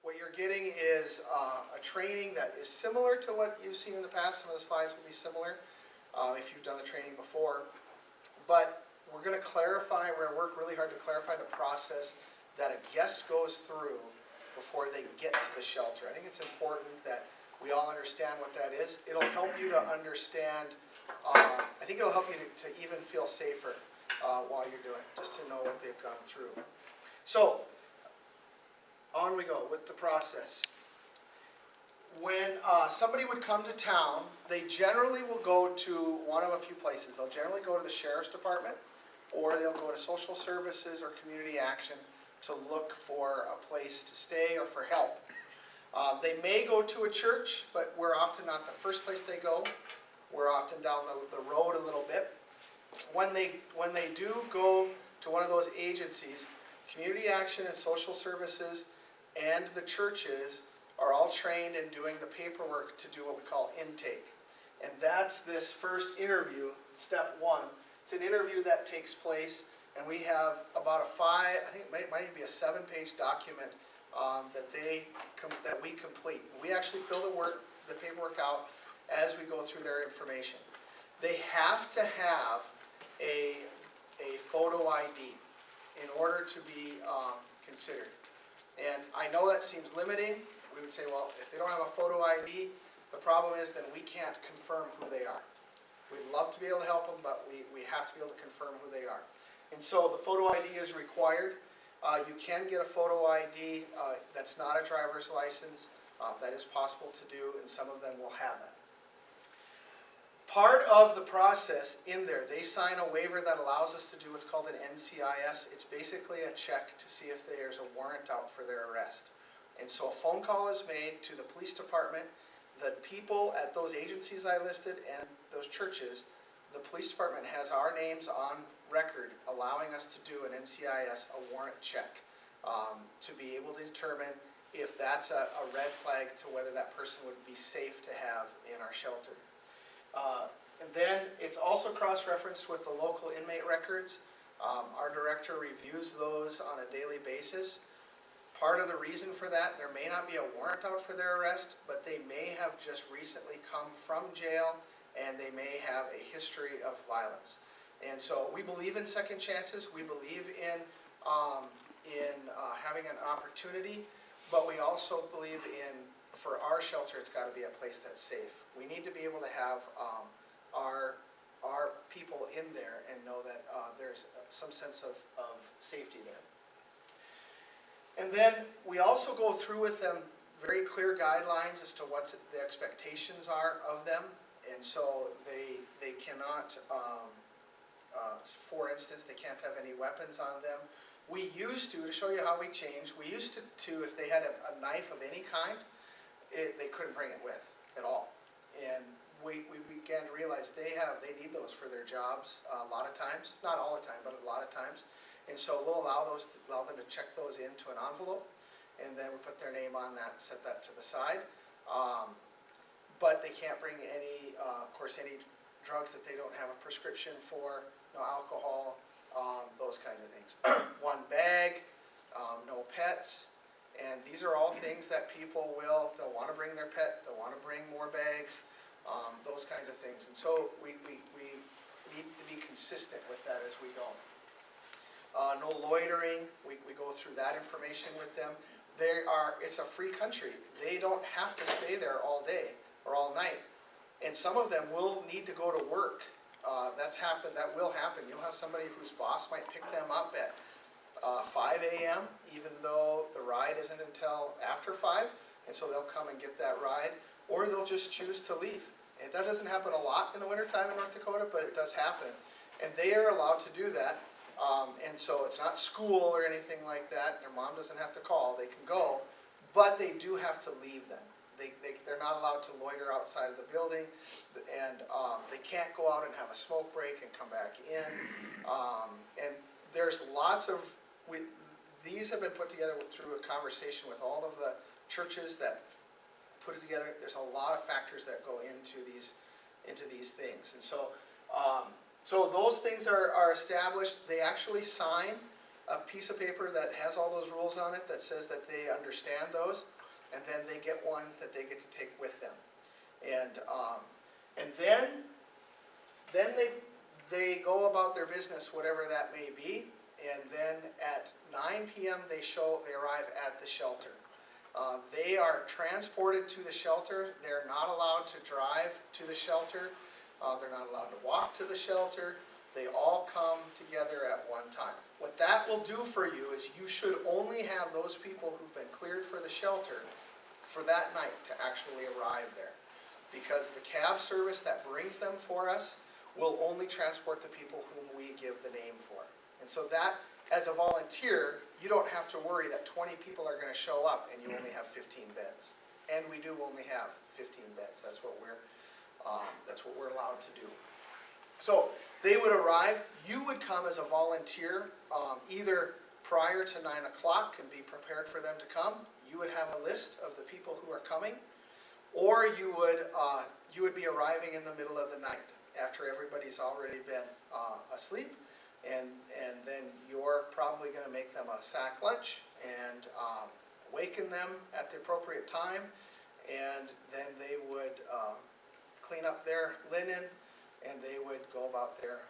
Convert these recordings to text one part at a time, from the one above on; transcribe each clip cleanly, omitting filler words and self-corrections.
What you're getting is a training that is similar to what you've seen in the past. Some of the slides will be similar if you've done the training before. But we're going to clarify, we're going to work really hard to clarify the process that a guest goes through before they get to the shelter. I think it's important that we all understand what that is. It'll help you to understand, I think it'll help you to even feel safer while you're doing it, just to know what they've gone through. So, on we go with the process. When somebody would come to town, they generally will go to one of a few places. They'll generally go to the sheriff's department, or they'll go to social services or community action to look for a place to stay or for help. They may go to a church, but we're often not the first place they go. We're often down the road a little bit. When they do go to one of those agencies, community action and social services and the churches are all trained in doing the paperwork to do what we call intake. And that's this first interview, step one. It's an interview that takes place, and we have about I think it might even be a 7-page document that we complete. We actually fill the paperwork out as we go through their information. They have to have a photo ID in order to be considered. And I know that seems limiting. We would say, well, if they don't have a photo ID, the problem is then we can't confirm who they are. We'd love to be able to help them, but we have to be able to confirm who they are. And so the photo ID is required. You can get a photo ID that's not a driver's license. That is possible to do, and some of them will have that. Part of the process in there, they sign a waiver that allows us to do what's called an NCIS. It's basically a check to see if there's a warrant out for their arrest. And so a phone call is made to the police department. The people at those agencies I listed and those churches, the police department has our names on record allowing us to do an NCIS, a warrant check, to be able to determine if that's a red flag to whether that person would be safe to have in our shelter. And then it's also cross-referenced with the local inmate records. Our director reviews those on a daily basis. Part of the reason for that, there may not be a warrant out for their arrest, but they may have just recently come from jail and they may have a history of violence. And so we believe in second chances. We believe in having an opportunity, but we also believe for our shelter, it's got to be a place that's safe. We need to be able to have our people in there and know that there's some sense of safety there. And then we also go through with them very clear guidelines as to what the expectations are of them. And so they cannot, for instance, they can't have any weapons on them. We used to show you how we changed, we used to if they had a knife of any kind, they couldn't bring it with at all. And we began to realize they need those for their jobs a lot of times, not all the time, but a lot of times. And so we'll allow them to check those into an envelope, and then we put their name on that and set that to the side. But they can't bring any, of course, any drugs that they don't have a prescription for, no alcohol, those kinds of things. One bag, no pets, and these are all things that people they'll want to bring their pet, they'll want to bring more bags, those kinds of things. And so we need to be consistent with that as we go. No loitering, we go through that information with them. It's a free country. They don't have to stay there all day or all night. And some of them will need to go to work. That will happen. You'll have somebody whose boss might pick them up at 5 a.m., even though the ride isn't until after 5, and so they'll come and get that ride, or they'll just choose to leave. And that doesn't happen a lot in the wintertime in North Dakota, but it does happen. And they are allowed to do that. And so it's not school or anything like that. Their mom doesn't have to call. They can go, but they do have to leave then. They're not allowed to loiter outside of the building, and they can't go out and have a smoke break and come back in. And there's lots of, these have been put together through a conversation with all of the churches that put it together. There's a lot of factors that go into these things. And so, so those things are established. They actually sign a piece of paper that has all those rules on it that says that they understand those. and then they get one that they get to take with them. And then they go about their business, whatever that may be, and then at 9 p.m. they arrive at the shelter. They are transported to the shelter. They're not allowed to drive to the shelter. They're not allowed to walk to the shelter. They all come together at one time. What that will do for you is you should only have those people who've been cleared for the shelter for that night to actually arrive there. Because the cab service that brings them for us will only transport the people whom we give the name for. And so that, as a volunteer, you don't have to worry that 20 people are going to show up and you only have 15 beds. And we do only have 15 beds. That's what we're allowed to do. So they would arrive. You would come as a volunteer either prior to 9 o'clock and be prepared for them to come. You would have a list of the people who are coming, or you would be arriving in the middle of the night after everybody's already been asleep, and then you're probably going to make them a sack lunch and waken them at the appropriate time, and then they would clean up their linen, and they would go about their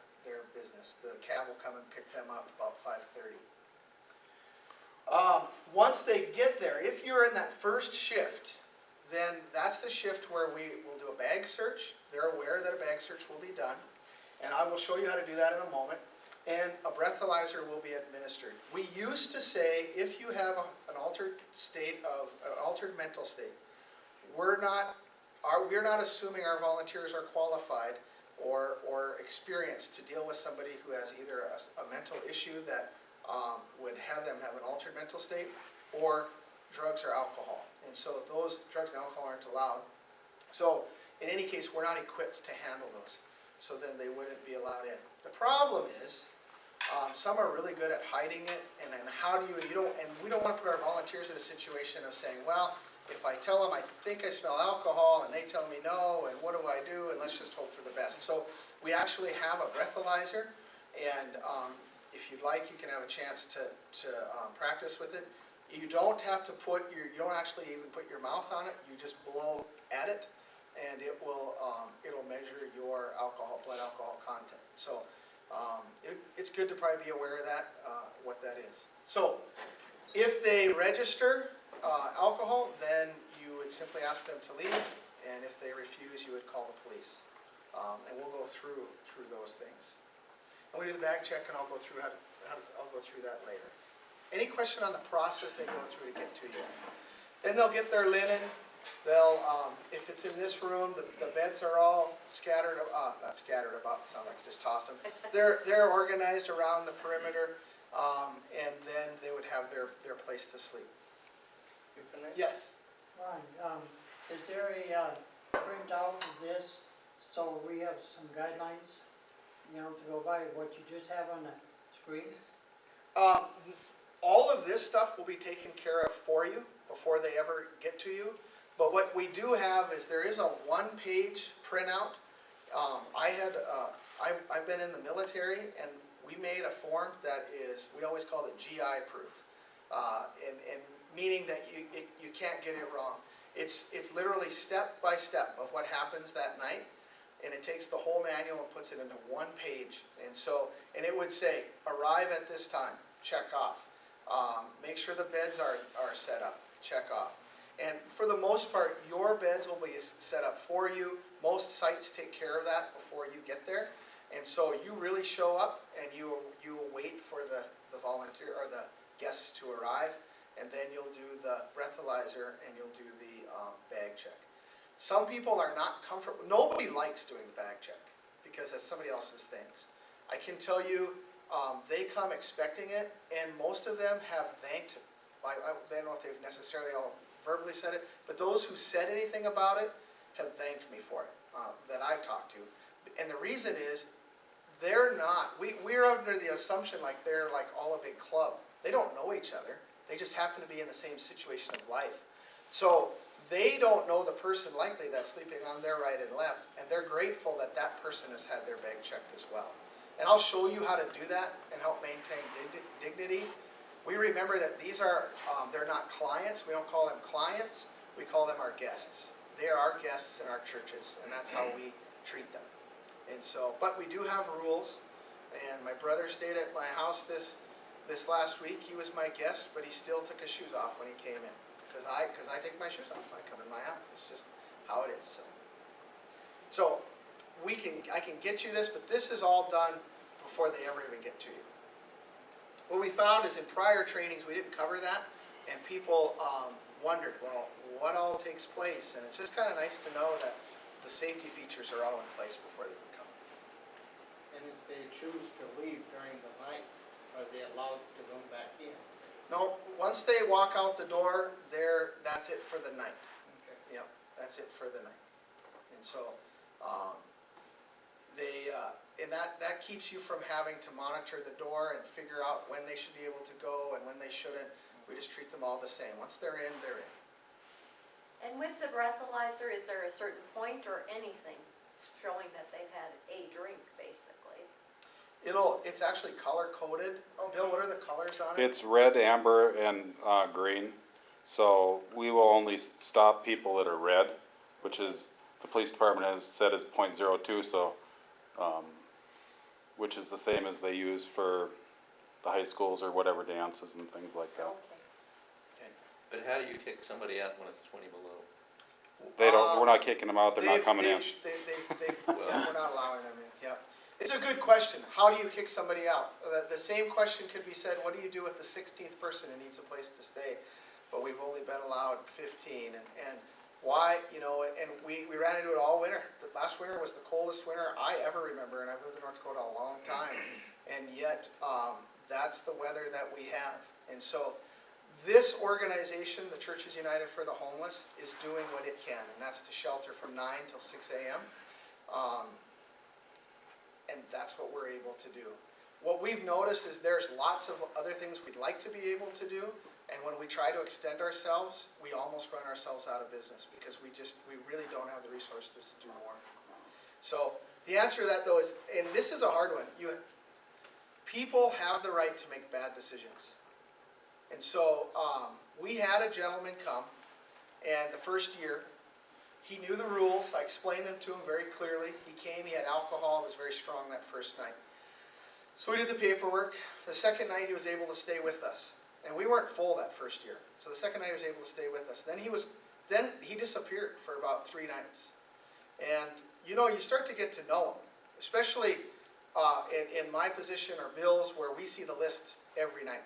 business. The cab will come and pick them up about 5:30. Once they get there, if you're in that first shift, then that's the shift where we will do a bag search. They're aware that a bag search will be done, and I will show you how to do that in a moment. And a breathalyzer will be administered. We used to say if you have an altered mental state, we're not assuming our volunteers are qualified or experienced to deal with somebody who has either a mental issue that would have them have an altered mental state, or drugs or alcohol. And so those drugs and alcohol aren't allowed. So in any case, we're not equipped to handle those. So then they wouldn't be allowed in. The problem is, some are really good at hiding it, and then how do and we don't want to put our volunteers in a situation of saying, well, if I tell them I think I smell alcohol and they tell me no, and what do I do, and let's just hope for the best. So we actually have a breathalyzer, and if you'd like, you can have a chance to practice with it. You don't have to you don't actually even put your mouth on it, you just blow at it, and it'll measure your blood alcohol content. So it's good to probably be aware of that, what that is. So if they register alcohol, then you would simply ask them to leave, and if they refuse, you would call the police. And we'll go through those things. And we do the bag check, and I'll go through I'll go through that later. Any question on the process they go through to get to you? Then they'll get their linen. They'll, if it's in this room, the beds are all scattered, not scattered about, sound like I just tossed them. They're organized around the perimeter, and then they would have their place to sleep. You finished? Yes? Ron, is there a printout of this, so we have some guidelines, to go by what you just have on the screen? All of this stuff will be taken care of for you before they ever get to you. But what we do have is there is a one-page printout. I've been in the military, and we made a form that is, we always called it GI proof, and meaning that you can't get it wrong. It's literally step by step of what happens that night, and it takes the whole manual and puts it into one page. And it would say, arrive at this time, check off. Make sure the beds are set up, check off. And for the most part, your beds will be set up for you. Most sites take care of that before you get there. And so you really show up, and you will wait for the volunteer or the guests to arrive, and then you'll do the breathalyzer and you'll do the bag check. Some people are not comfortable. Nobody likes doing the bag check because that's somebody else's things. I can tell you, they come expecting it, and most of them have thanked. I don't know if they've necessarily all verbally said it, but those who said anything about it have thanked me for it, that I've talked to. And the reason is, they're not, we're under the assumption like they're like all a big club. They don't know each other. They just happen to be in the same situation of life. So they don't know the person likely that's sleeping on their right and left, and they're grateful that that person has had their bag checked as well. And I'll show you how to do that and help maintain dignity We remember that these are, they're not clients, we don't call them clients, we call them our guests. They are our guests in our churches, and that's how we treat them. And so, but we do have rules, and my brother stayed at my house this last week. He was my guest, but he still took his shoes off when he came in, because I take my shoes off when I come in my house. It's just how it is. So I can get you this, but this is all done before they ever even get to you. What we found is in prior trainings we didn't cover that, and people wondered, well, what all takes place? And it's just kind of nice to know that the safety features are all in place before they even come. And if they choose to leave during the night, are they allowed to come back in? No, once they walk out the door, that's it for the night. Okay. Yeah, that's it for the night. And so, and that keeps you from having to monitor the door and figure out when they should be able to go and when they shouldn't. We just treat them all the same. Once they're in, they're in. And with the breathalyzer, is there a certain point or anything showing that they've had a drink, basically? It's actually color coded. Okay. Bill, what are the colors on it? It's red, amber, and green. So we will only stop people that are red, which is, the police department has said is .02, so, which is the same as they use for the high schools or whatever dances and things like that. Okay. But how do you kick somebody out when it's 20 below? They don't, we're not kicking them out, they're not coming in. We're not allowing them in, yeah. It's a good question. How do you kick somebody out? The same question could be said, what do you do with the 16th person who needs a place to stay? But we've only been allowed 15, and why, and we ran into it all winter. The last winter was the coldest winter I ever remember, and I've lived in North Dakota a long time, and yet that's the weather that we have. And so this organization, the Churches United for the Homeless, is doing what it can, and that's to shelter from 9 till 6 a.m. And that's what we're able to do. What we've noticed is there's lots of other things we'd like to be able to do, and when we try to extend ourselves, we almost run ourselves out of business because we really don't have the resources to do more. So the answer to that though is, and this is a hard one, people have the right to make bad decisions. And so we had a gentleman come, and the first year, he knew the rules. I explained them to him very clearly. He came, he had alcohol, it was very strong that first night. So we did the paperwork. The second night he was able to stay with us. And we weren't full that first year. So the second night he was able to stay with us. Then he disappeared for about 3 nights. And you start to get to know him, especially in my position or Bill's, where we see the list every night.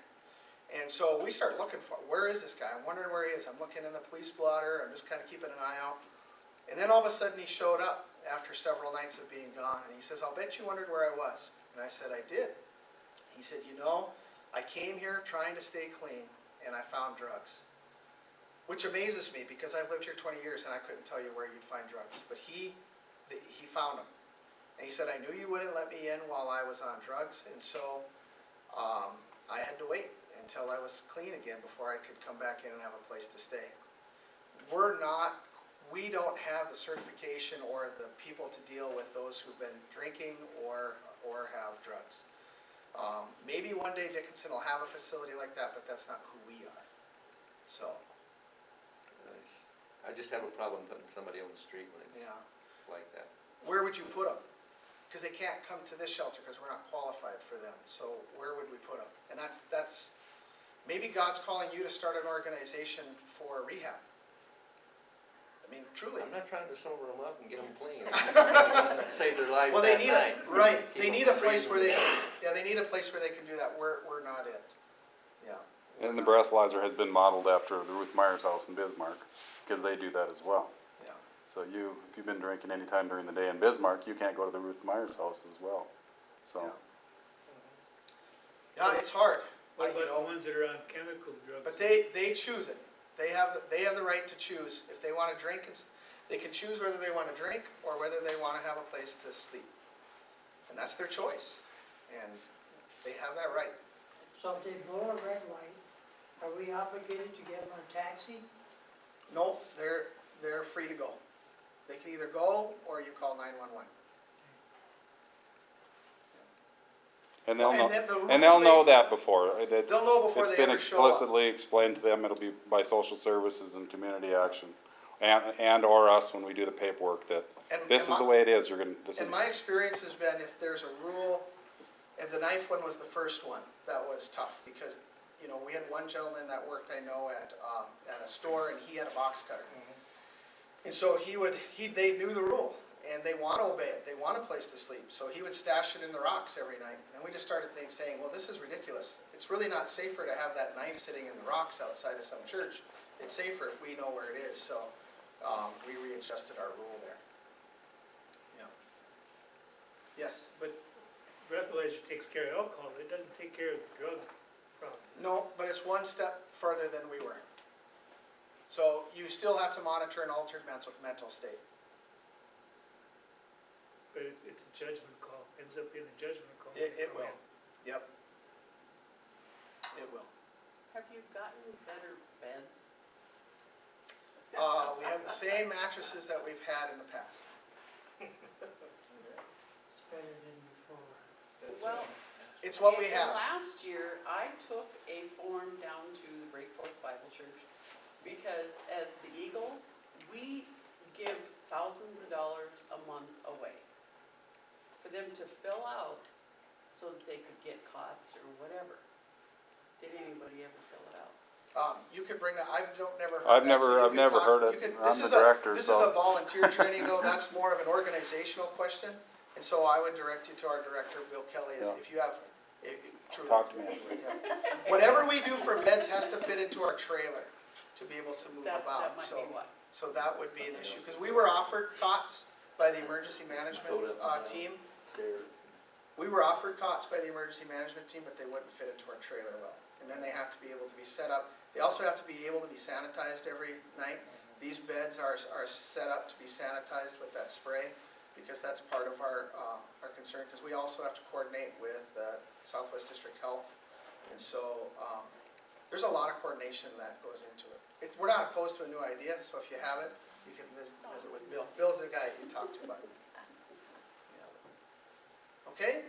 And so we start looking for, where is this guy? I'm wondering where he is. I'm looking in the police blotter. I'm just kind of keeping an eye out. And then all of a sudden he showed up after several nights of being gone. And he says, I'll bet you wondered where I was. And I said, I did. He said, I came here trying to stay clean, and I found drugs. Which amazes me, because I've lived here 20 years and I couldn't tell you where you'd find drugs. But he found them. And he said, I knew you wouldn't let me in while I was on drugs, and so I had to wait until I was clean again before I could come back in and have a place to stay. We don't have the certification or the people to deal with those who've been drinking or have drugs. Maybe one day Dickinson will have a facility like that, but that's not who we are. So, I just have a problem putting somebody on the street when it's yeah. like that. Where would you put them? Because they can't come to this shelter because we're not qualified for them. So where would we put them? And that's maybe God's calling you to start an organization for rehab. I mean, truly. I'm not trying to sober them up and get them clean. Save their lives Well, they that need night. they Keep need them a place free. where they need a place where they can do that. We're not it. Yeah. And the breathalyzer has been modeled after the Ruth Myers house in Bismarck, because they do that as well. Yeah. So if you've been drinking any time during the day in Bismarck, you can't go to the Ruth Myers house as well. So, Yeah, it's hard. What about the ones that are on chemical drugs? But they choose it. They have the right to choose. If they want to drink, they can choose whether they want to drink or whether they want to have a place to sleep. And that's their choice. And they have that right. So if they blow a red light, are we obligated to get them a taxi? No, they're free to go. They can either go or you call 911. And they'll know, then the rules and they'll know may- that before. They'll know before It's they been ever show up. explicitly explained to them, it'll be by social services and community action. And or us when we do the paperwork, that And- this and is the my- way it is, you're gonna, this is. And my experience has been, if there's a rule, and the knife one was the first one, that was tough, because, you know, we had one gentleman that worked, I know, at a store, and he had a box cutter. And so they knew the rule, and they want to obey it, they want a place to sleep, so he would stash it in the rocks every night. And we just started saying, well, this is ridiculous. It's really not safer to have that knife sitting in the rocks outside of some church. It's safer if we know where it is, so we readjusted our rule there. Yeah. Yes? But breathalyzer takes care of alcohol, it doesn't take care of the drug problem. No, but it's one step further than we were. So you still have to monitor an altered mental state. But it's a judgment call, ends up being a judgment call. It will. Yep. It will. Have you gotten better beds? We have the same mattresses that we've had in the past. It's better than before. Well, It's what we and have. last year, I took a form down to Breakforth Bible Church because as the Eagles, we give thousands of dollars a month away for them to fill out so that they could get cots or whatever. Did anybody ever fill it out? You could bring that, I've never heard I've that, so never you can talk- heard it. you can- I'm this the is director, This is so- a volunteer training though, that's more of an organizational question. And so I would direct you to our director, Bill Kelly, Yeah. if you have, truly. Talk to me anyway. Whatever we do for beds has to fit into our trailer to be able to move That about, might so. be what? So that would be an issue, because we were offered cots by the emergency management team. We were offered cots by the emergency management team, but they wouldn't fit into our trailer well. And then they have to be able to be set up, they also have to be able to be sanitized every night. These beds are set up to be sanitized with that spray, because that's part of our concern, because we also have to coordinate with Southwest District Health. And so, there's a lot of coordination that goes into it. We're not opposed to a new idea, so if you have it, you can visit with Bill. Bill's the guy you talk to about it. Yeah. Okay?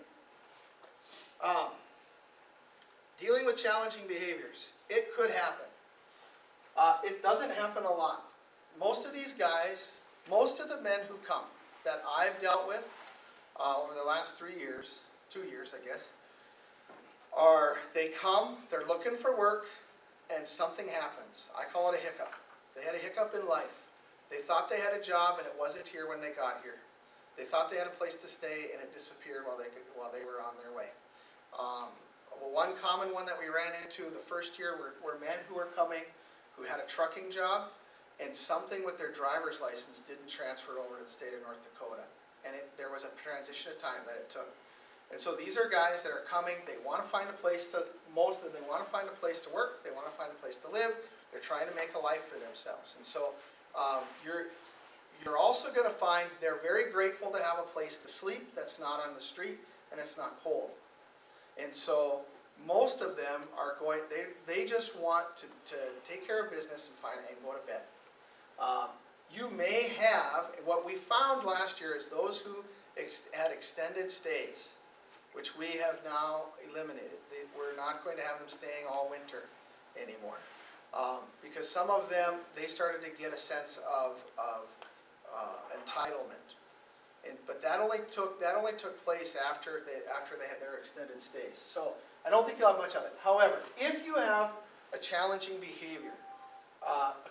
Dealing with challenging behaviors. It could happen. It doesn't happen a lot. Most of these guys, most of the men who come that I've dealt with over the last 3 years, 2 years I guess, they come, they're looking for work, and something happens. I call it a hiccup. They had a hiccup in life. They thought they had a job and it wasn't here when they got here. They thought they had a place to stay and it disappeared while they were on their way. One common one that we ran into the first year were men who were coming who had a trucking job, and something with their driver's license didn't transfer over to the state of North Dakota. And there was a transition of time that it took. And so these are guys that are coming, they want to find a place to, most of them, they want to find a place to work, they want to find a place to live, they're trying to make a life for themselves. And so you're also going to find they're very grateful to have a place to sleep that's not on the street and it's not cold. And so most of them are going, they just want to take care of business and go to bed. You may have, what we found last year is those who had extended stays, which we have now eliminated. We're not going to have them staying all winter anymore. Because some of them, they started to get a sense of entitlement. But that only took place after they had their extended stays. So I don't think you'll have much of it. However, if you have a challenging behavior,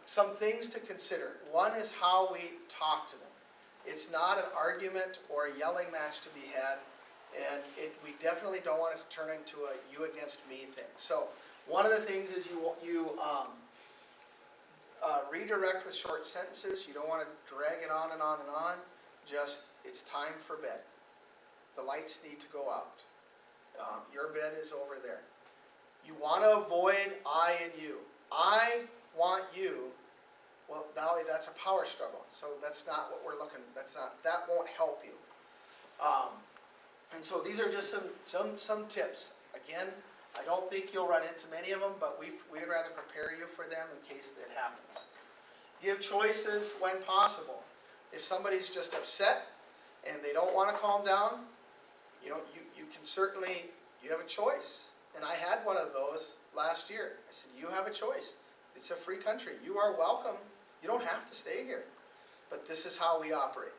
some things to consider. One is how we talk to them. It's not an argument or a yelling match to be had, and we definitely don't want it to turn into a you against me thing. So one of the things is you redirect with short sentences. You don't want to drag it on and on and on. Just, it's time for bed. The lights need to go out. Your bed is over there. You want to avoid I and you. I want you. Well, now that's a power struggle. So that's not what we're looking. That won't help you. And so these are just some tips. Again, I don't think you'll run into many of them, but we'd rather prepare you for them in case it happens. Give choices when possible. If somebody's just upset and they don't want to calm down, you can certainly you have a choice. And I had one of those last year. I said, you have a choice. It's a free country. You are welcome. You don't have to stay here. But this is how we operate.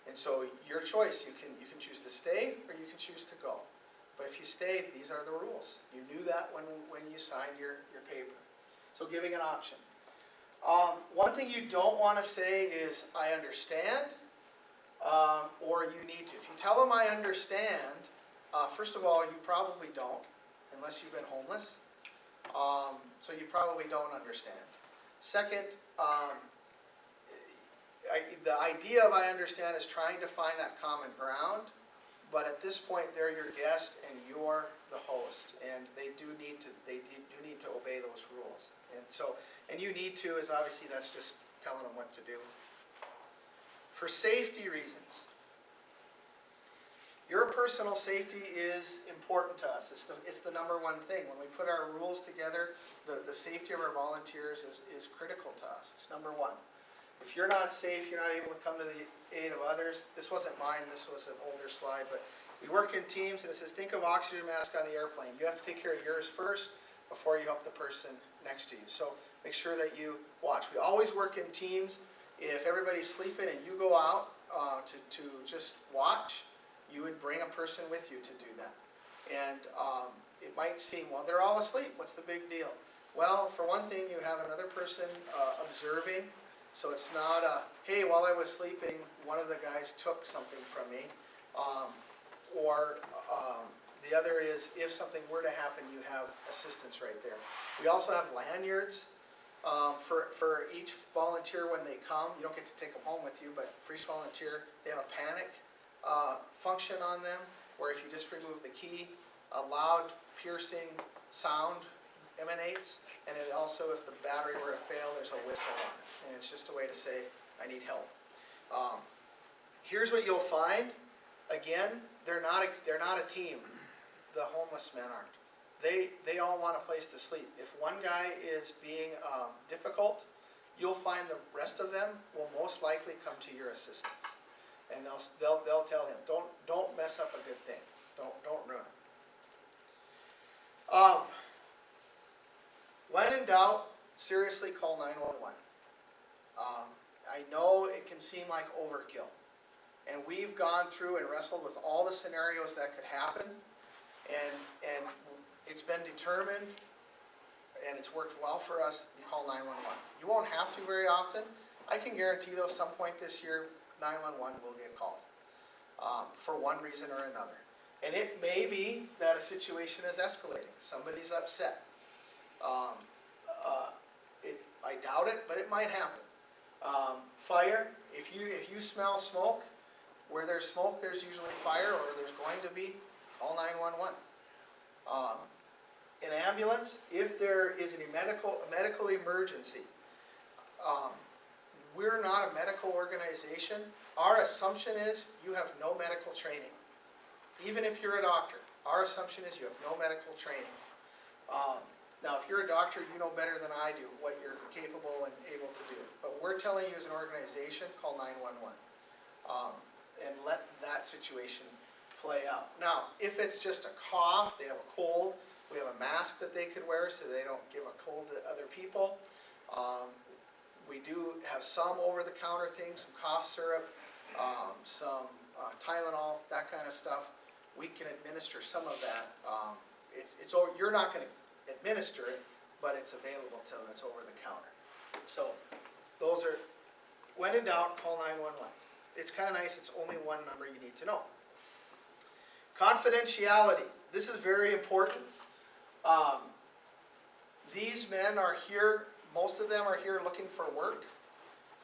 And so your choice, you can choose to stay or you can choose to go. But if you stay, these are the rules. You knew that when you signed your paper. So giving an option. One thing you don't want to say is, I understand, or you need to. If you tell them I understand, first of all, you probably don't, unless you've been homeless. So you probably don't understand. Second, the idea of I understand is trying to find that common ground, but at this point, they're your guest and you're the host, and they do need to obey those rules. And you need to, is obviously that's just telling them what to do. For safety reasons, your personal safety is important to us. It's the number one thing. When we put our rules together, the safety of our volunteers is critical to us. It's number one. If you're not safe, you're not able to come to the aid of others. This wasn't mine, this was an older slide, but we work in teams, and it says, think of oxygen mask on the airplane. You have to take care of yours first before you help the person next to you. So make sure that you watch. We always work in teams. If everybody's sleeping and you go out to just watch, you would bring a person with you to do that. And it might seem, well, they're all asleep. What's the big deal? Well, for one thing, you have another person observing. So it's not a, hey, while I was sleeping, one of the guys took something from me. The other is, if something were to happen, you have assistance right there. We also have lanyards for each volunteer when they come. You don't get to take them home with you, but for each volunteer, they have a panic function on them, where if you just remove the key, a loud, piercing sound emanates, and it also, if the battery were to fail, there's a whistle on it. And it's just a way to say, I need help. Here's what you'll find. Again, they're not a team. The homeless men aren't. They all want a place to sleep. If one guy is being difficult, you'll find the rest of them will most likely come to your assistance. And they'll tell him, don't mess up a good thing. Don't ruin it. When in doubt, seriously call 911. I know it can seem like overkill. And we've gone through and wrestled with all the scenarios that could happen. And it's been determined, and it's worked well for us, you call 911. You won't have to very often. I can guarantee though, some point this year, 911 will get called for one reason or another. And it may be that a situation is escalating. Somebody's upset. I doubt it, but it might happen. Fire, if you smell smoke, where there's smoke, there's usually fire, or there's going to be, call 911. An ambulance, if there is a medical emergency, we're not a medical organization. Our assumption is you have no medical training. Even if you're a doctor, our assumption is you have no medical training. Now, if you're a doctor, you know better than I do what you're capable and able to do. But we're telling you as an organization, call 911 and let that situation play out. Now, if it's just a cough, they have a cold, we have a mask that they could wear so they don't give a cold to other people. We do have some over-the-counter things, some cough syrup, some Tylenol, that kind of stuff. We can administer some of that. You're not going to administer it, but it's available to them. It's over the counter. So those are, when in doubt, call 911. It's kind of nice. It's only one number you need to know. Confidentiality. This is very important. These men are here, most of them are here looking for work,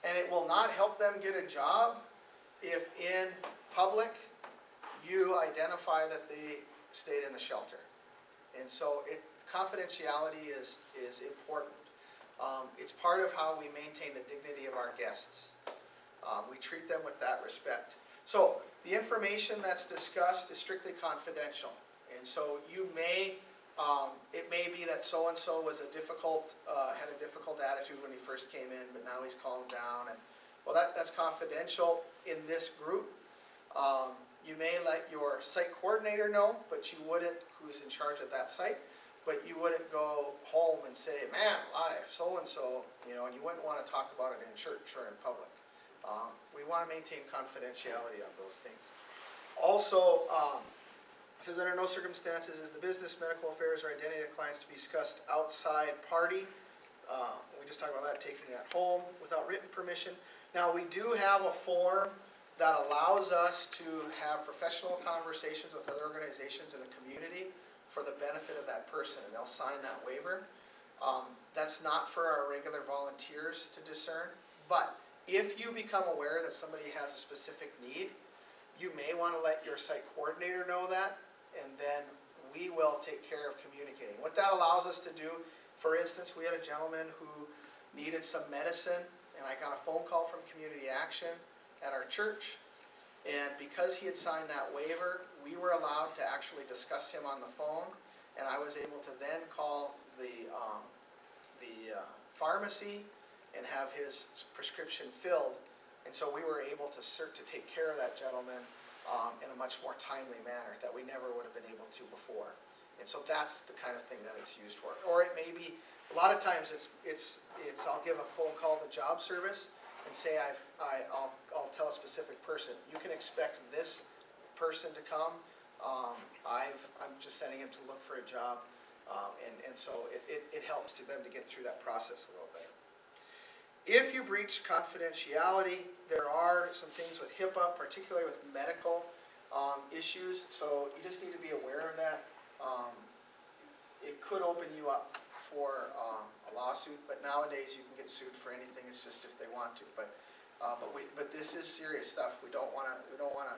and it will not help them get a job if in public you identify that they stayed in the shelter. And so confidentiality is important. It's part of how we maintain the dignity of our guests. We treat them with that respect. So the information that's discussed is strictly confidential. And so you may, it may be that so-and-so was had a difficult attitude when he first came in, but now he's calmed down. And well, that's confidential in this group. You may let your site coordinator know, but you wouldn't, who's in charge of that site, but you wouldn't go home and say, man, live, so-and-so, you know, and you wouldn't want to talk about it in church or in public. We want to maintain confidentiality on those things. Also, it says under no circumstances is the business, medical affairs, or identity of clients to be discussed outside party. We just talked about that, taking it home without written permission. Now, we do have a form that allows us to have professional conversations with other organizations in the community for the benefit of that person, and they'll sign that waiver. That's not for our regular volunteers to discern, but if you become aware that somebody has a specific need, you may want to let your site coordinator know that, and then we will take care of communicating. What that allows us to do, for instance, we had a gentleman who needed some medicine, and I got a phone call from Community Action at our church, and because he had signed that waiver, we were allowed to actually discuss him on the phone, and I was able to then call the pharmacy and have his prescription filled, and so we were able to take care of that gentleman in a much more timely manner that we never would have been able to before. And so that's the kind of thing that it's used for. Or it may be, a lot of times I'll give a phone call to job service and say I'll tell a specific person, you can expect this person to come. I'm just sending him to look for a job, and so it helps to them to get through that process a little better. If you breach confidentiality, there are some things with HIPAA, particularly with medical issues, so you just need to be aware of that. It could open you up for a lawsuit, but nowadays you can get sued for anything. It's just if they want to. But this is serious stuff. We don't want to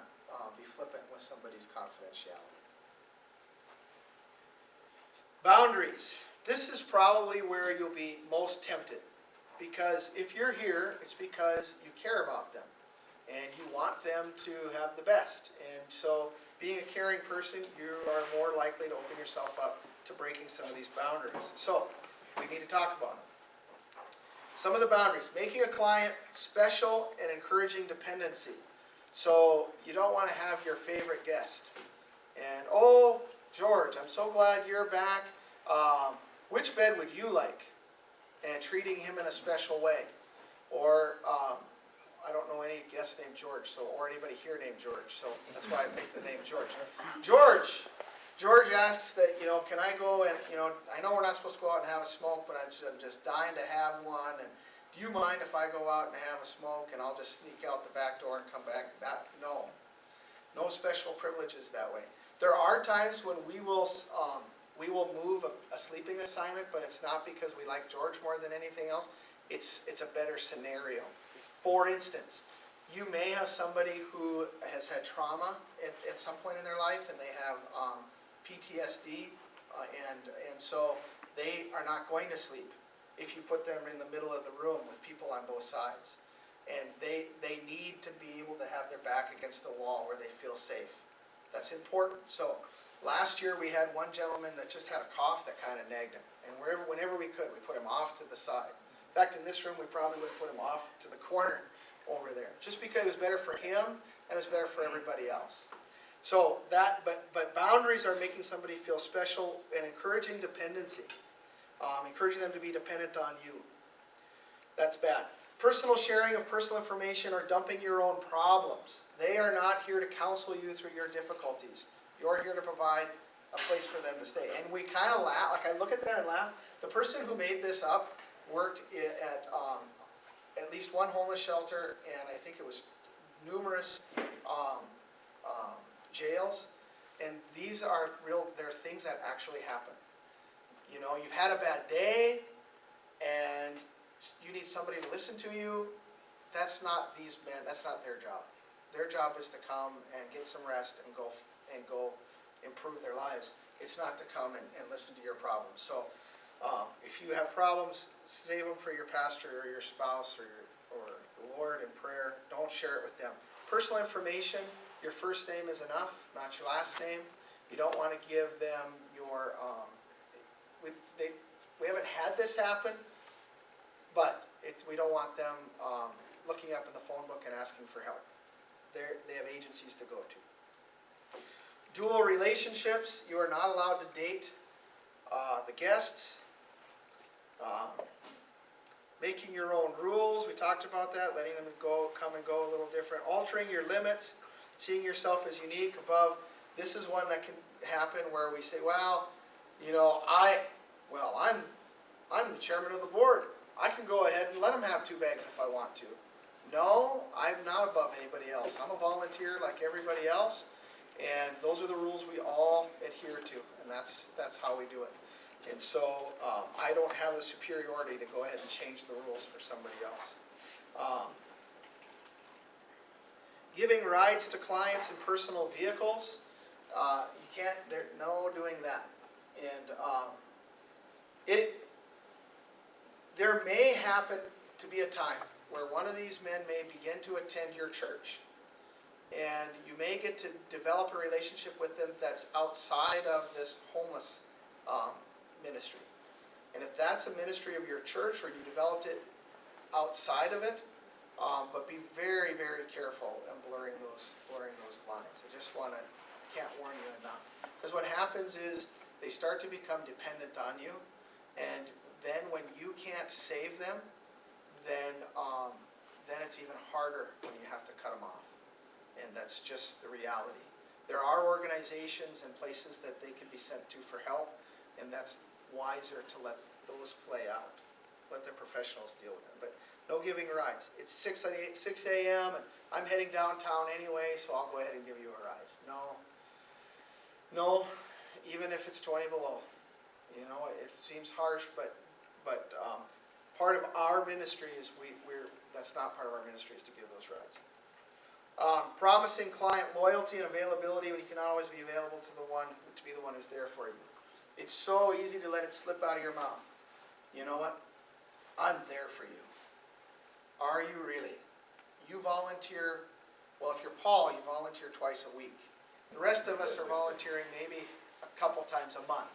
be flippant with somebody's confidentiality. Boundaries. This is probably where you'll be most tempted, because if you're here, it's because you care about them and you want them to have the best. And so, being a caring person, you are more likely to open yourself up to breaking some of these boundaries. So, we need to talk about them. Some of the boundaries. Making a client special and encouraging dependency. So, you don't want to have your favorite guest. And, oh, George, I'm so glad you're back. Which bed would you like? And treating him in a special way. Or, I don't know any guest named George, or anybody here named George, so that's why I picked the name George. George asks that, can I go and, I know we're not supposed to go out and have a smoke, but I'm just dying to have one, and do you mind if I go out and have a smoke and I'll just sneak out the back door and come back? No special privileges that way. There are times when we will move a sleeping assignment, but it's not because we like George more than anything else. It's a better scenario. For instance, you may have somebody who has had trauma at some point in their life, and they have PTSD, and so they are not going to sleep if you put them in the middle of the room with people on both sides. And they need to be able to have their back against the wall where they feel safe. That's important. So last year we had one gentleman that just had a cough that kind of nagged him, and whenever we could, we put him off to the side. In fact, in this room, we probably would have put him off to the corner over there, just because it was better for him and it was better for everybody else. So but boundaries are making somebody feel special and encouraging dependency, encouraging them to be dependent on you. That's bad. Personal sharing of personal information or dumping your own problems. They are not here to counsel you through your difficulties. You're here to provide a place for them to stay. And we kind of laugh, like I look at that and laugh. The person who made this up worked at least one homeless shelter, and I think it was numerous jails. And these are they're things that actually happen. You've had a bad day, and you need somebody to listen to you. That's not these men. That's not their job. Their job is to come and get some rest and go improve their lives. It's not to come and listen to your problems. So if you have problems, save them for your pastor or your spouse or the Lord in prayer. Don't share it with them. Personal information, your first name is enough, not your last name. You don't want to give them your, we haven't had this happen, but we don't want them looking up in the phone book and asking for help. They have agencies to go to. Dual relationships, you are not allowed to date the guests. Making your own rules, we talked about that, letting them come and go a little different. Altering your limits, seeing yourself as unique above. This is one that can happen where we say, well, you know, I'm the chairman of the board. I can go ahead and let them have 2 bags if I want to. No, I'm not above anybody else. I'm a volunteer like everybody else, and those are the rules we all adhere to, and that's how we do it. And so I don't have the superiority to go ahead and change the rules for somebody else. Giving rides to clients in personal vehicles, you can't, there's no doing that. And there may happen to be a time where one of these men may begin to attend your church, and you may get to develop a relationship with them that's outside of this homeless ministry. And if that's a ministry of your church, or you developed it outside of it, but be very, very careful in blurring those lines. I just can't warn you enough. Because what happens is they start to become dependent on you, and then when you can't save them, then it's even harder when you have to cut them off. And that's just the reality. There are organizations and places that they can be sent to for help, and that's wiser to let those play out. Let the professionals deal with them. But no giving rides. It's 6 a.m. and I'm heading downtown anyway, so I'll go ahead and give you a ride. No, even if it's 20 below. You know, it seems harsh, but part of our ministry is that's not part of our ministry is to give those rides. Promising client loyalty and availability when you cannot always be available to be the one who's there for you. It's so easy to let it slip out of your mouth. You know what? I'm there for you. Are you really? You volunteer, well, if you're Paul, you volunteer twice a week. The rest of us are volunteering maybe a couple times a month.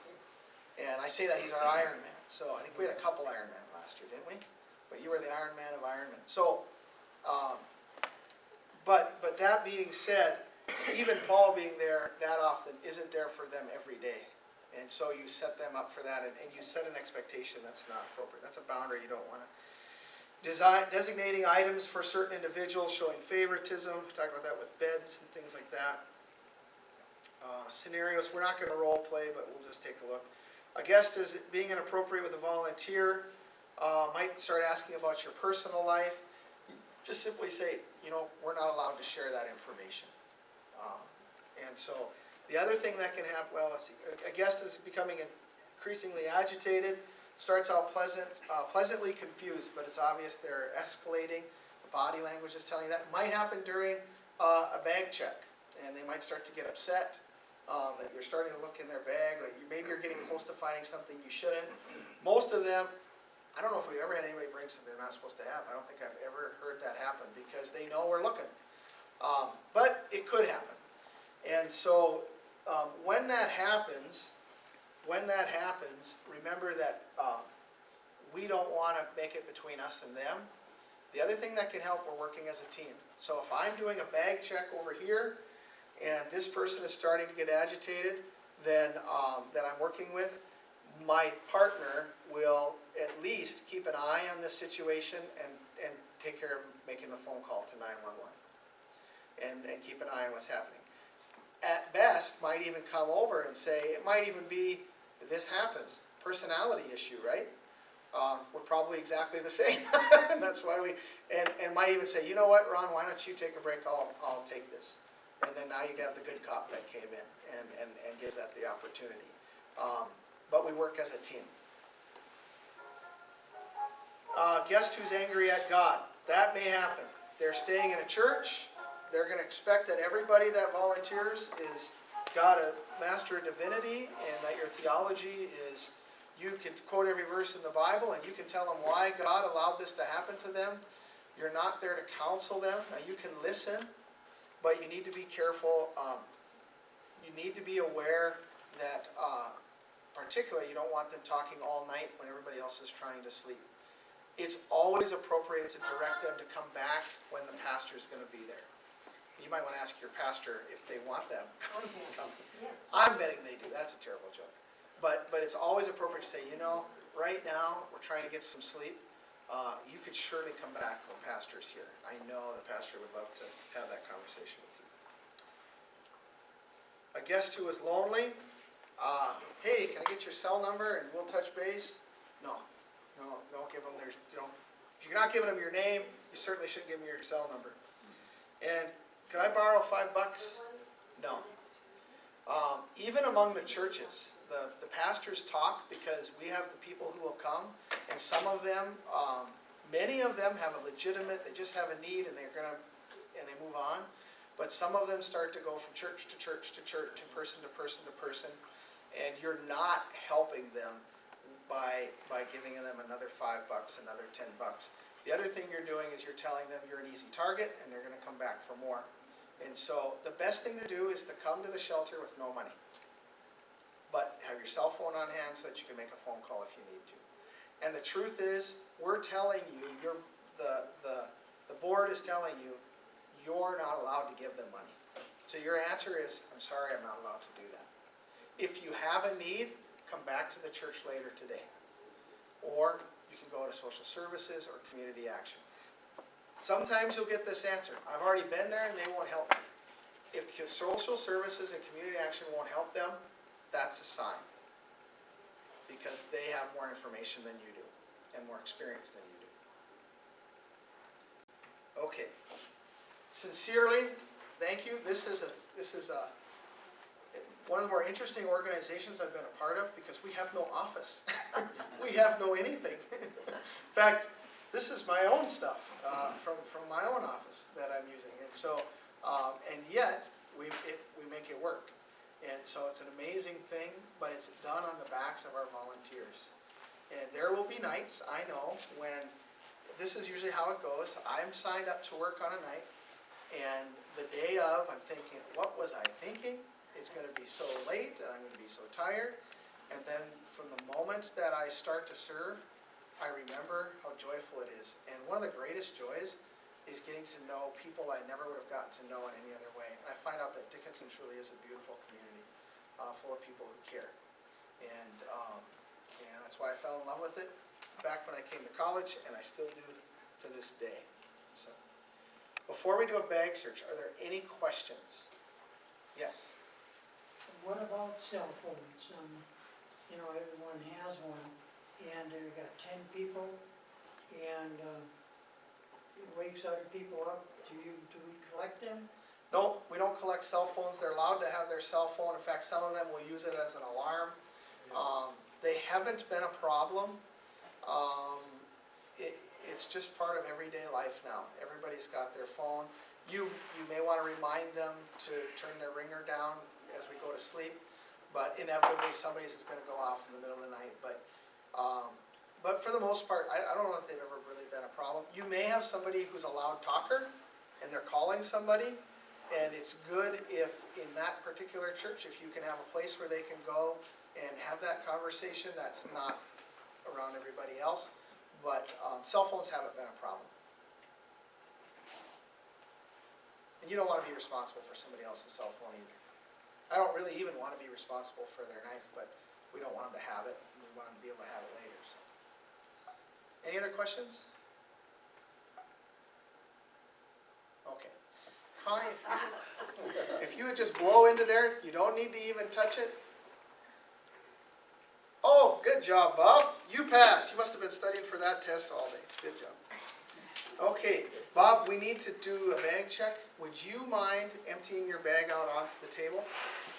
And I say that he's our Iron Man. So I think we had a couple Iron Man last year, didn't we? But you were the Iron Man of Iron Man. So, but that being said, even Paul being there that often isn't there for them every day. And so you set them up for that, and you set an expectation that's not appropriate. That's a boundary you don't want to. Designating items for certain individuals, showing favoritism. We talked about that with beds and things like that. Scenarios, we're not going to role play, but we'll just take a look. A guest is being inappropriate with a volunteer. Might start asking about your personal life. Just simply say, you know, we're not allowed to share that information. And so the other thing that can happen, well, let's see, a guest is becoming increasingly agitated, starts out pleasantly confused, but it's obvious they're escalating. The body language is telling you that. It might happen during a bag check, and they might start to get upset that you're starting to look in their bag, or maybe you're getting close to finding something you shouldn't. Most of them, I don't know if we've ever had anybody bring something they're not supposed to have. I don't think I've ever heard that happen, because they know we're looking. But it could happen. And so when that happens, remember that we don't want to make it between us and them. The other thing that can help, we're working as a team. So if I'm doing a bag check over here, and this person is starting to get agitated, then that I'm working with, my partner will at least keep an eye on this situation and take care of making the phone call to 911 and keep an eye on what's happening. At best, might even come over and say, it might even be, this happens, personality issue, right? We're probably exactly the same, and that's why and might even say, you know what, Ron, why don't you take a break, I'll take this. And then now you got the good cop that came in and gives that the opportunity. But we work as a team. Guest who's angry at God. That may happen. They're staying in a church. They're going to expect that everybody that volunteers is got a master of divinity, and that your theology is, you can quote every verse in the Bible, and you can tell them why God allowed this to happen to them. You're not there to counsel them. Now you can listen, but you need to be careful. You need to be aware that particularly you don't want them talking all night when everybody else is trying to sleep. It's always appropriate to direct them to come back when the pastor is going to be there. You might wanna ask your pastor if they want them coming. Yes. I'm betting they do, that's a terrible joke. But it's always appropriate to say, right now, we're trying to get some sleep. You could surely come back when pastor's here. I know the pastor would love to have that conversation with you. A guest who is lonely, hey, can I get your cell number and we'll touch base? No, don't give them if you're not giving them your name, you certainly shouldn't give them your cell number. And could I borrow $5? No. Even among the churches, the pastors talk because we have the people who will come, and some of them, many of them have a legitimate, they just have a need and and they move on. But some of them start to go from church to church to church, and person to person to person, and you're not helping them by giving them another $5, another $10. The other thing you're doing is you're telling them you're an easy target and they're going to come back for more. And so the best thing to do is to come to the shelter with no money. But have your cell phone on hand so that you can make a phone call if you need to. And the truth is, we're telling you, the board is telling you, you're not allowed to give them money. So your answer is, I'm sorry, I'm not allowed to do that. If you have a need, come back to the church later today. Or you can go to social services or community action. Sometimes you'll get this answer, I've already been there and they won't help me. If social services and community action won't help them, that's a sign. Because they have more information than you do and more experience than you do. Okay. Sincerely, thank you. This is one of the more interesting organizations I've been a part of because we have no office. We have no anything. In fact, this is my own stuff from my own office that I'm using. And so, and yet, we make it work. And so it's an amazing thing, but it's done on the backs of our volunteers. And there will be nights, I know, when this is usually how it goes. I'm signed up to work on a night, and the day of, I'm thinking, what was I thinking? It's going to be so late, and I'm going to be so tired. And then from the moment that I start to serve, I remember how joyful it is. And one of the greatest joys is getting to know people I never would have gotten to know in any other way. And I find out that Dickinson truly is a beautiful community, full of people who care. And that's why I fell in love with it back when I came to college, and I still do to this day. So, before we do a bag search, are there any questions? Yes? What about cell phones? Everyone has one, and you got 10 people, and it wakes other people up. Do we collect them? No, we don't collect cell phones. They're allowed to have their cell phone. In fact, some of them will use it as an alarm. They haven't been a problem. It's just part of everyday life now. Everybody's got their phone. You may want to remind them to turn their ringer down as we go to sleep, but inevitably somebody's going to go off in the middle of the night. But for the most part, I don't know if they've ever really been a problem. You may have somebody who's a loud talker, and they're calling somebody, and it's good if in that particular church, if you can have a place where they can go and have that conversation that's not around everybody else. But cell phones haven't been a problem. And you don't want to be responsible for somebody else's cell phone either. I don't really even want to be responsible for their knife, but we don't want them to have it. We want them to be able to have it later. So. Any other questions? Okay. Connie, if you would just blow into there, you don't need to even touch it. Oh, good job, Bob. You passed. You must have been studying for that test all day. Good job. Okay, Bob, we need to do a bag check. Would you mind emptying your bag out onto the table?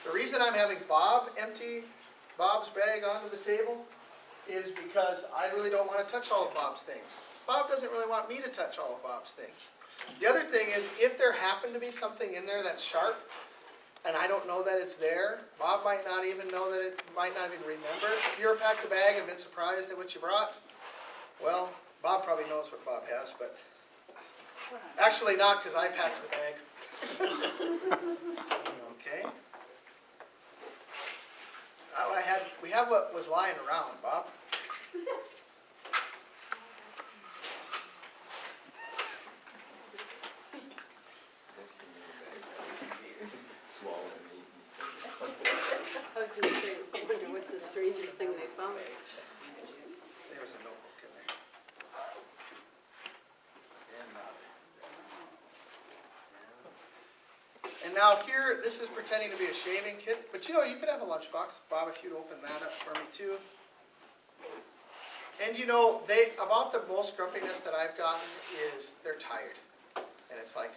The reason I'm having Bob empty Bob's bag onto the table is because I really don't want to touch all of Bob's things. Bob doesn't really want me to touch all of Bob's things. The other thing is, if there happened to be something in there that's sharp, and I don't know that it's there, Bob might not even know that it, might not even remember. If you ever packed a bag and been surprised at what you brought, well, Bob probably knows what Bob has, but actually not, because I packed the bag. Okay. We have what was lying around, Bob. And now here, this is pretending to be a shaving kit, but you know, you could have a lunchbox. Bob, if you'd open that up for me too. And you know, about the most grumpiness that I've gotten is they're tired. And it's like,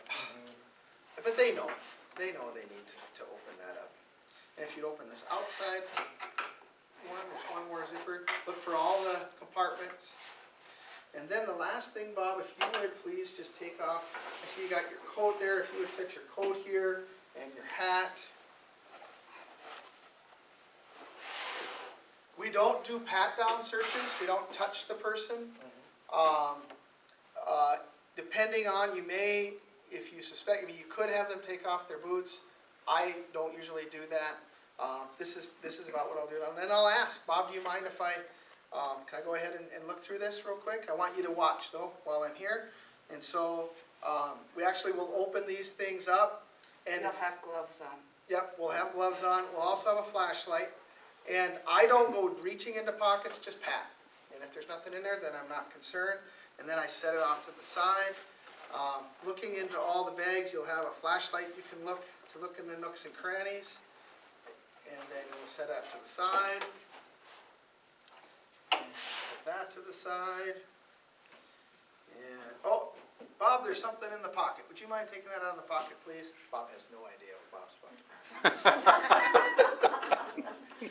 but they know they need to open that up. And if you'd open this outside one, there's one more zipper. Look for all the compartments. And then the last thing, Bob, if you would please just take off, I see you got your coat there, if you would set your coat here and your hat. We don't do pat-down searches, we don't touch the person. Depending on, you may, if you suspect, I mean, you could have them take off their boots. I don't usually do that. This is about what I'll do. And then I'll ask, Bob, do you mind if I, can I go ahead and look through this real quick? I want you to watch though, while I'm here. And so, we actually will open these things up. And You'll it's, have gloves on. yep, we'll have gloves on. We'll also have a flashlight. And I don't go reaching into pockets, just pat. And if there's nothing in there, then I'm not concerned. And then I set it off to the side. Looking into all the bags, you'll have a flashlight you can look in the nooks and crannies. And then we'll set that to the side. And set that to the side. And, oh, Bob, there's something in the pocket. Would you mind taking that out of the pocket, please? Bob has no idea what Bob's about to do.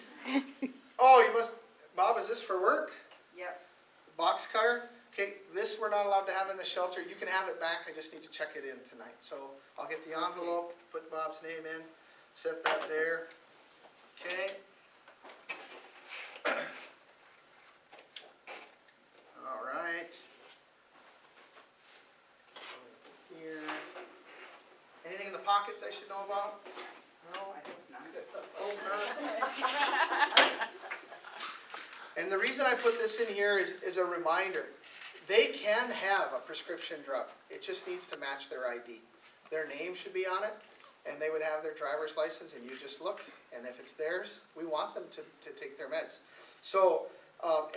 Oh, you must, Bob, is this for work? Yep. Box cutter? Okay, this we're not allowed to have in the shelter. You can have it back, I just need to check it in tonight. So I'll get the envelope, put Bob's name in, set that there. Okay. All right. Here. Anything in the pockets I should know about? No? I hope not. And the reason I put this in here is a reminder. They can have a prescription drug. It just needs to match their ID. Their name should be on it, and they would have their driver's license, and you just look, and if it's theirs, we want them to take their meds. So,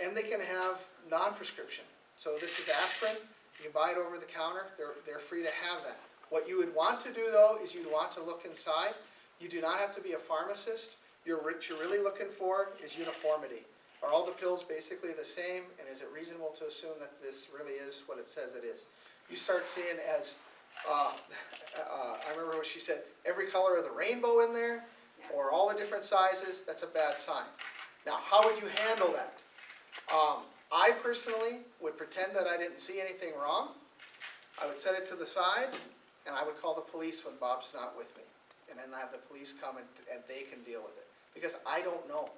and they can have non-prescription. So this is aspirin. You can buy it over the counter. They're free to have that. What you would want to do, though, is you'd want to look inside. You do not have to be a pharmacist. What you're really looking for is uniformity. Are all the pills basically the same, and is it reasonable to assume that this really is what it says it is? You start seeing as, I remember what she said, every color of the rainbow in there, or all the different sizes, that's a bad sign. Now, how would you handle that? I personally would pretend that I didn't see anything wrong. I would set it to the side, and I would call the police when Bob's not with me. And then have the police come and they can deal with it. Because I don't know.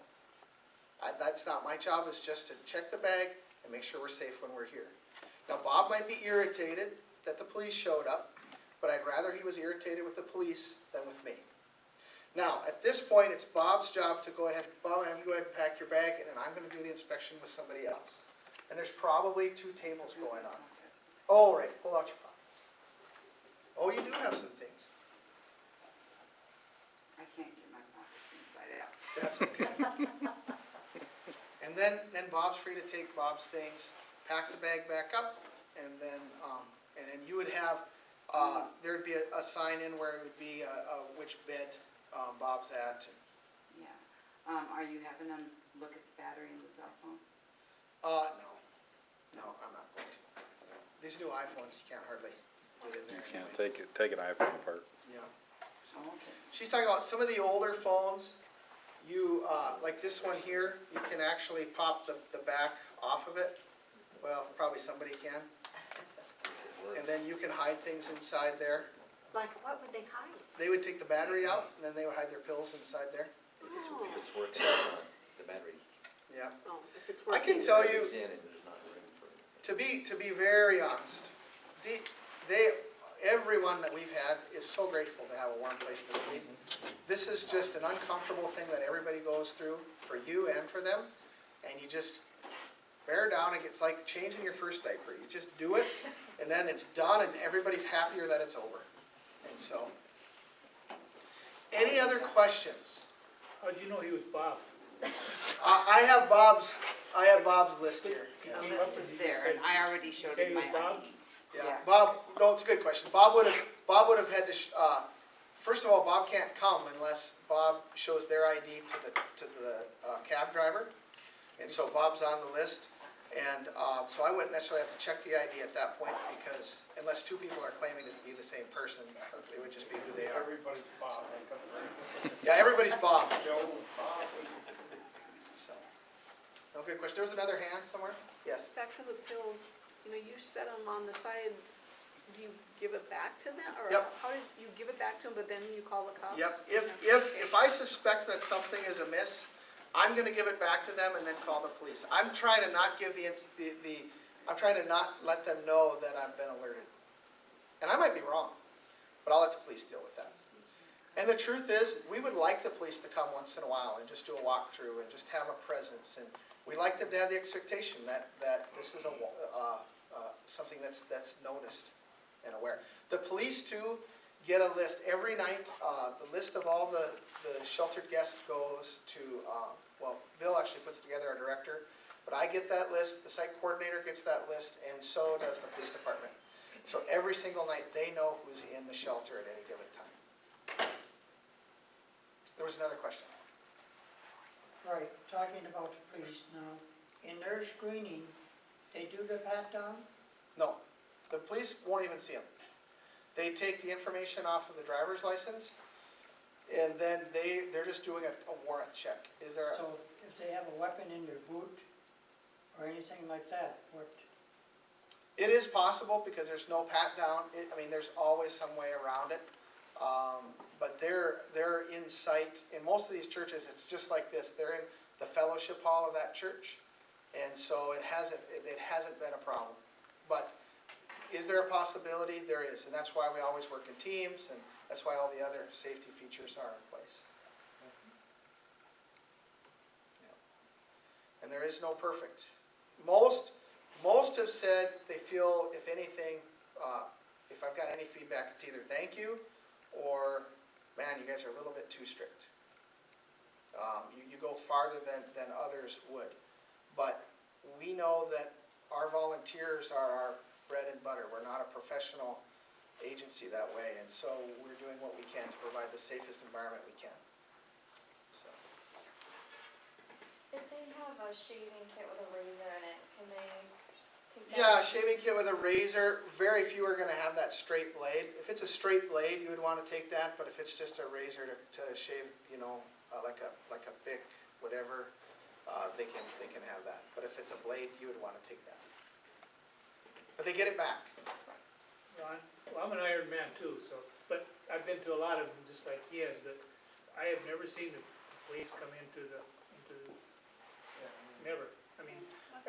That's not my job, is just to check the bag and make sure we're safe when we're here. Now, Bob might be irritated that the police showed up, but I'd rather he was irritated with the police than with me. Now, at this point, it's Bob's job to go ahead, Bob, have you go ahead and pack your bag, and then I'm going to do the inspection with somebody else. And there's probably 2 tables going on. Oh, right, pull out your pockets. Oh, you do have some things. I can't get my pockets inside out. That's okay. And then Bob's free to take Bob's things, pack the bag back up, and then you would have, there'd be a sign in where it would be which bed Bob's at. Yeah. Are you having them look at the battery in the cell phone? No, I'm not going to. These new iPhones, you can't hardly get in there. You can't anyway. take an iPhone apart. Yeah. So, Oh, okay. she's talking about some of the older phones. You, like this one here, you can actually pop the back off of it. Well, probably somebody can. And then you can hide things inside there. Like, what would they hide? They would take the battery out, and then they would hide their pills inside there. It's working, the battery. Yeah. Oh, if it's I working. can tell you, It's in it, there's not room for it. to be very honest, everyone that we've had is so grateful to have a warm place to sleep. This is just an uncomfortable thing that everybody goes through, for you and for them, and you just bear down. It's like changing your first diaper. You just do it, and then it's done, and everybody's happier that it's over. And so, any other questions? How'd you know he was Bob? I have Bob's list here. Yeah. The list is there, and I already showed Say him it my was Bob? ID. Yeah, Yeah. Bob, no, it's a good question. Bob would have had to first of all, Bob can't come unless Bob shows their ID to the cab driver. And so Bob's on the list, and so I wouldn't necessarily have to check the ID at that point, because unless two people are claiming to be the same person, it would just be who they are. Everybody's Bob. Yeah, everybody's Bob. Joe, Bob. So, no, good question. There was another hand somewhere? Yes. Back to the pills, you set them on the side, do you give it back to them? Or Yep. how did you give it back to them, but then you call the cops? Yep, if I suspect that something is amiss, I'm gonna give it back to them and then call the police. I'm trying to not give I'm trying to not let them know that I've been alerted. And I might be wrong, but I'll let the police deal with that. And the truth is, we would like the police to come once in a while and just do a walkthrough and just have a presence. And we like them to have the expectation that this is something that's noticed and aware. The police too get a list every night. The list of all the sheltered guests goes to, Bill actually puts together our director, but I get that list, the site coordinator gets that list, and so does the police department. So every single night, they know who's in the shelter at any given time. There was another question. Right, talking about the police now, in their screening, they do the pat down? No, the police won't even see them. They take the information off of the driver's license, and then they're just doing a warrant check. Is there, So if they have a weapon in their boot or anything like that, what? it is possible because there's no pat down. There's always some way around it. But they're in sight. In most of these churches, it's just like this. They're in the fellowship hall of that church. And so it hasn't been a problem. But is there a possibility? There is. And that's why we always work in teams, and that's why all the other safety features are in place. Yeah. And there is no perfect. Most have said they feel, if anything, if I've got any feedback, it's either thank you or, man, you guys are a little bit too strict. You go farther than others would. But we know that our volunteers are our bread and butter. We're not a professional agency that way, and so we're doing what we can to provide the safest environment we can. So, If they have a shaving kit with a razor in it, can they take that? yeah, shaving kit with a razor, very few are gonna have that straight blade. If it's a straight blade, you would wanna take that, but if it's just a razor to shave, like a Bic, whatever, they can have that. But if it's a blade, you would wanna take that. But they get it back. Ron, well, I'm an Iron Man too, but I've been to a lot of them just like he has, but I have never seen the police come into never.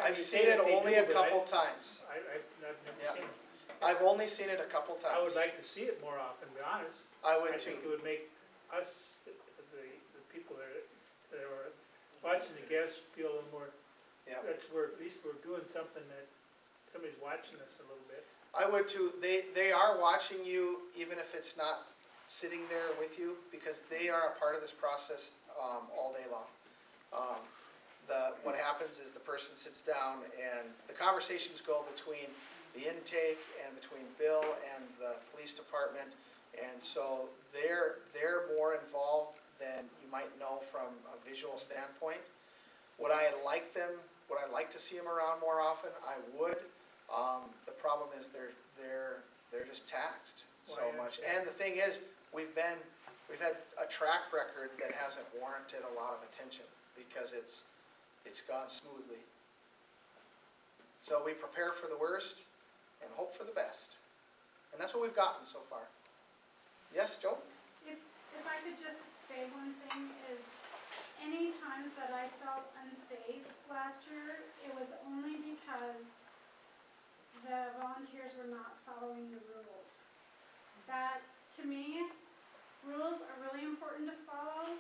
I've seen it only a couple times. I've never Yeah. seen it. I've only seen it a couple times. I would like to see it more often, to be honest. I would I think it too. would make us, the people that are watching the guests feel a little more, Yeah. that at least we're doing something that somebody's watching us a little bit. I would too. They are watching you, even if it's not sitting there with you, because they are a part of this process all day long. What happens is the person sits down and the conversations go between the intake and between Bill and the police department, and so they're more involved than you might know from a visual standpoint. Would I like to see them around more often? I would. The problem is they're just taxed so Well, I much. understand. And the thing is, we've had a track record that hasn't warranted a lot of attention because it's gone smoothly. So we prepare for the worst and hope for the best. And that's what we've gotten so far. Yes, Joe? If I could just say one thing is, any times that I felt unsafe last year, it was only because the volunteers were not following the rules. That, to me, rules are really important to follow.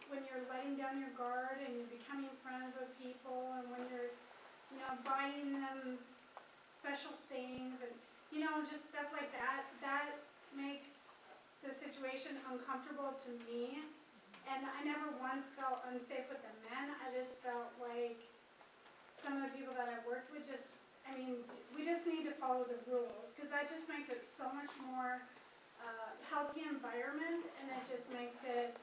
When you're letting down your guard and you're becoming friends with people, and when you're, buying them special things and, just stuff like that, that makes the situation uncomfortable to me. And I never once felt unsafe with the men. I just felt like some of the people that I've worked with we just need to follow the rules, because that just makes it so much more healthy environment, and it just makes it,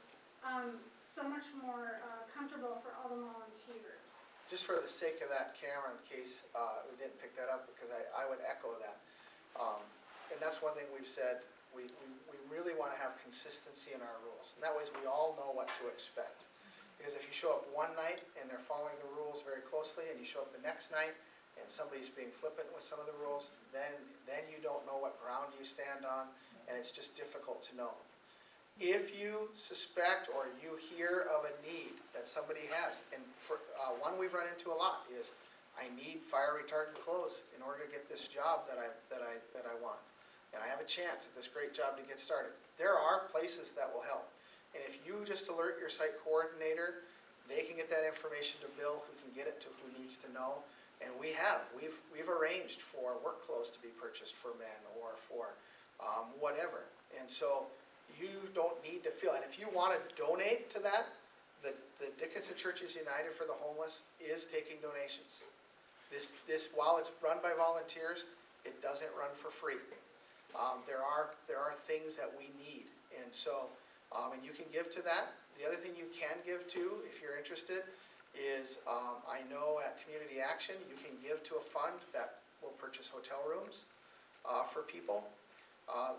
so much more, comfortable for all the volunteers. Just for the sake of that camera, in case we didn't pick that up, because I would echo that. And that's one thing we've said, we really want to have consistency in our rules. And that way we all know what to expect. Because if you show up one night and they're following the rules very closely, and you show up the next night and somebody's being flippant with some of the rules, then you don't know what ground you stand on, and it's just difficult to know. If you suspect or you hear of a need that somebody has, and for one we've run into a lot is, I need fire retardant clothes in order to get this job that I want, and I have a chance at this great job to get started. There are places that will help, and if you just alert your site coordinator, they can get that information to Bill, who can get it to who needs to know. And we've arranged for work clothes to be purchased for men or for whatever, and so you don't need to feel, and if you want to donate to that, the Dickinson Churches United for the Homeless is taking donations. This while it's run by volunteers, it doesn't run for free. There are things that we need, and so and you can give to that. The other thing you can give to, if you're interested, is I know at Community Action you can give to a fund that will purchase hotel rooms for people.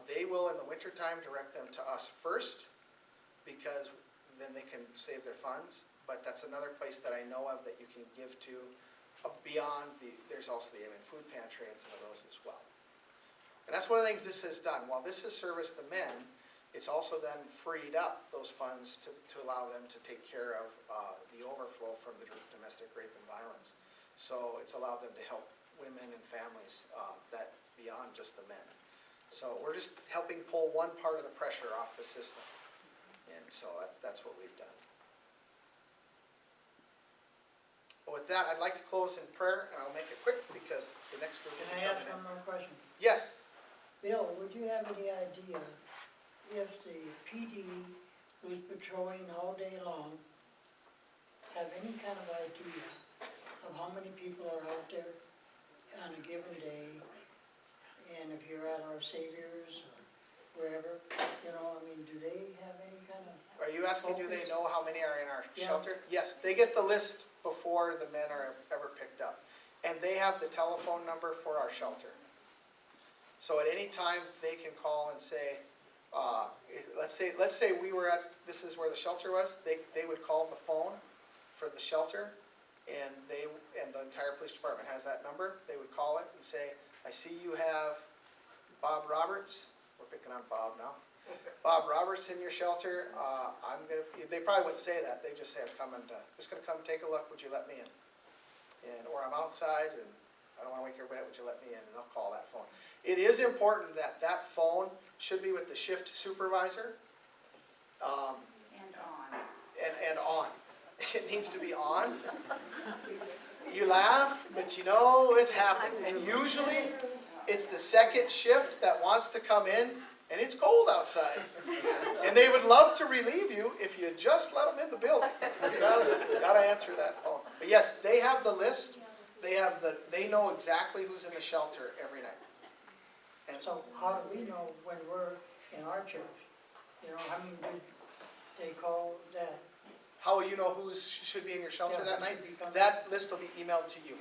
They will, in the wintertime, direct them to us first, because then they can save their funds. But that's another place that I know of that you can give to beyond there's also the food pantry and some of those as well. And that's one of the things this has done. While this has serviced the men, it's also then freed up those funds to allow them to take care of the overflow from the domestic rape and violence. So it's allowed them to help women and families that beyond just the men. So we're just helping pull one part of the pressure off the system. And so that's what we've done. But with that, I'd like to close in prayer, and I'll make it quick because the next group will Can be I ask coming in. one more question? Yes. Bill, would you have any idea if the PD who's patrolling all day long have any kind of idea of how many people are out there on a given day? And if you're at Our Savior's or wherever, do they have any kind of... Are you asking, do they know how many are in our Yeah. shelter? Yes, they get the list before the men are ever picked up. And they have the telephone number for our shelter. So at any time, they can call and say, let's say we were at, this is where the shelter was, they would call the phone for the shelter, and the entire police department has that number. They would call it and say, I see you have Bob Roberts, we're picking on Bob now, Bob Roberts in your shelter, they probably wouldn't say that, they just say, just gonna come take a look, would you let me in? Or I'm outside and I don't wanna wake everybody up, would you let me in? And they'll call that phone. It is important that that phone should be with the shift supervisor. And on. And on. It needs to be on. You laugh, but it's happened. And usually, it's the second shift that wants to come in, and it's cold outside. And they would love to relieve you if you just let them in the building. You gotta answer that phone. But yes, they have the list. They know exactly who's in the shelter every night. And So how do we know when we're in our church? How many did they call that? how will you know who should be in your shelter Yeah, that who night? should be coming. That list will be emailed to you.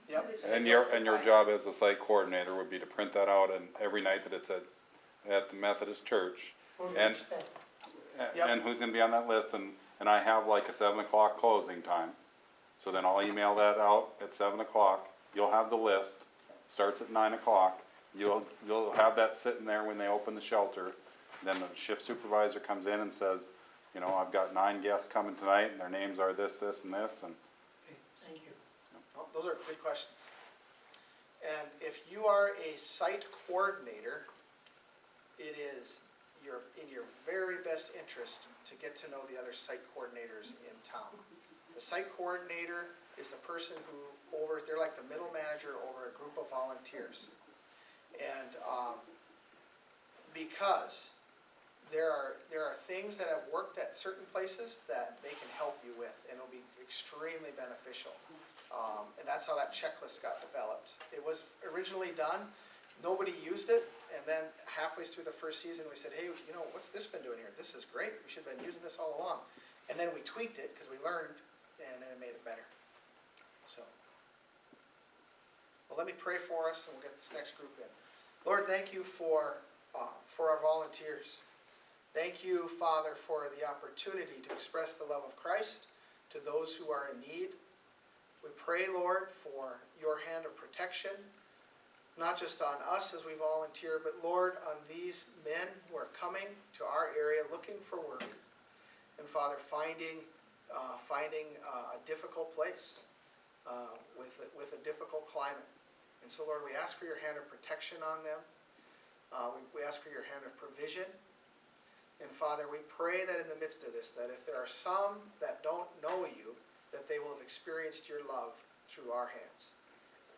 Yep. And your job as a site coordinator would be to print that out, and every night that it's at the Methodist church, What do we and expect? Yep. and who's gonna be on that list, and I have like a 7 o'clock closing time. So then I'll email that out at 7 o'clock, you'll have the list, starts at 9 o'clock, you'll have that sitting there when they open the shelter. Then the shift supervisor comes in and says, I've got 9 guests coming tonight, and their names are this, this, and this, and Okay, thank you. Well, those are good questions. And if you are a site coordinator, it is in your very best interest to get to know the other site coordinators in town. The site coordinator is the person they're like the middle manager over a group of volunteers. And because there are things that have worked at certain places that they can help you with, and it'll be extremely beneficial. And that's how that checklist got developed. It was originally done, nobody used it, And then halfway through the first season, we said, hey, you know, what's this been doing here? This is great. We should have been using this all along. And then we tweaked it because we learned, and then it made it better. So, well, let me pray for us, and we'll get this next group in. Lord, thank you for our volunteers. Thank you, Father, for the opportunity to express the love of Christ to those who are in need. We pray, Lord, for your hand of protection, not just on us as we volunteer, but Lord, on these men who are coming to our area looking for work. And Father, finding a difficult place with a difficult climate. And so, Lord, we ask for your hand of protection on them. We ask for your hand of provision. And Father, we pray that in the midst of this, that if there are some that don't know you, that they will have experienced your love through our hands.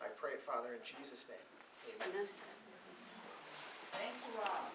I pray it, Father, in Jesus' name. Amen. Thank you all.